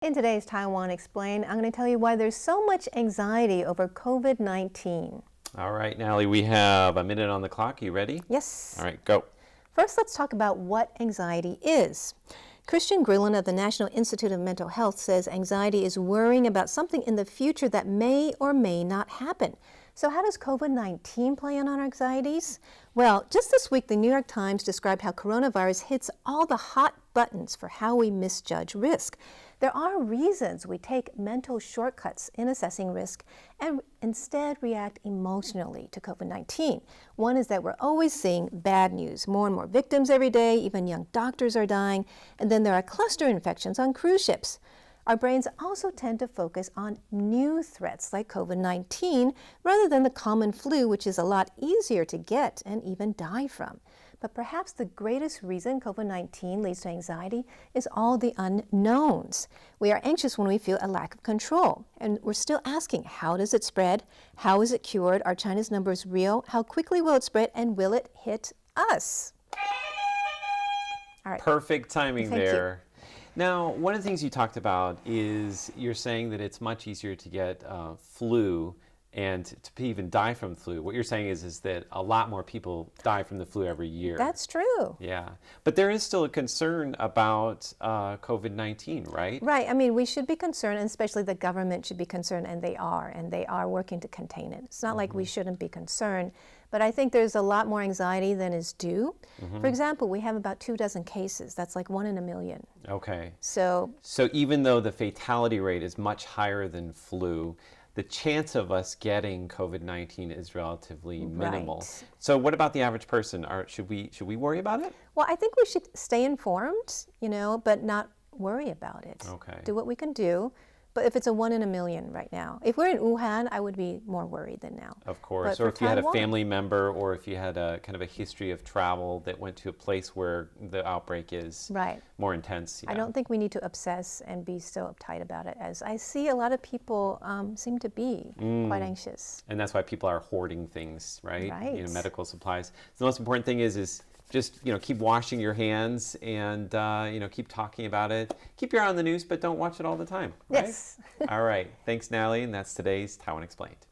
In today's Taiwan Explained, I'm going to tell you why there's so much anxiety over COVID-19. All right, Natalie, we have a minute on the clock. You ready? Yes. All right, go. First, let's talk about what anxiety is. Christian Grillen of the National Institute of Mental Health says anxiety is worrying about something in the future that may or may not happen. So how does COVID-19 play on our anxieties? Well, just this week, the New York Times described how coronavirus hits all the hot buttons for how we misjudge risk. There are reasons we take mental shortcuts in assessing risk and instead react emotionally to COVID-19. One is that we're always seeing bad news, more and more victims every day, even young doctors are dying, and then there are cluster infections on cruise ships. Our brains also tend to focus on new threats like COVID-19 rather than the common flu, which is a lot easier to get and even die from. But perhaps the greatest reason COVID-19 leads to anxiety is all the unknowns. We are anxious when we feel a lack of control. And we're still asking, how does it spread? How is it cured? Are China's numbers real? How quickly will it spread? And will it hit us? All right. Perfect timing Thank there. Now, one of the things you talked about is you're saying that it's much easier to get flu and to even die from flu. What you're saying is that a lot more people die from the flu every year. That's true. Yeah. But there is still a concern about COVID-19, right? Right. I mean, we should be concerned, and especially the government should be concerned, and they are working to contain it. It's not like we shouldn't be concerned, but I think there's a lot more anxiety than is due. For example, we have about 24 cases. That's like 1 in a million. Okay. So even though the fatality rate is much higher than flu, the chance of us getting COVID-19 is relatively minimal. Right. So what about the average person? Should we worry about it? Well, I think we should stay informed, but not worry about it. Okay. Do what we can do. But if it's a 1 in a million right now, if we're in Wuhan, I would be more worried than now. Of course. But or if you had a Taiwan, family member, or if you had a kind of a history of travel that went to a place where the outbreak is more intense. I don't think we need to obsess and be so uptight about it, as I see a lot of people seem to be quite anxious. And that's why people are hoarding things, right? Right. Medical supplies. The most important thing is just keep washing your hands and keep talking about it. Keep your eye on the news, but don't watch it all the time. Right? Yes. All right. Thanks, Natalie, and that's today's Taiwan Explained.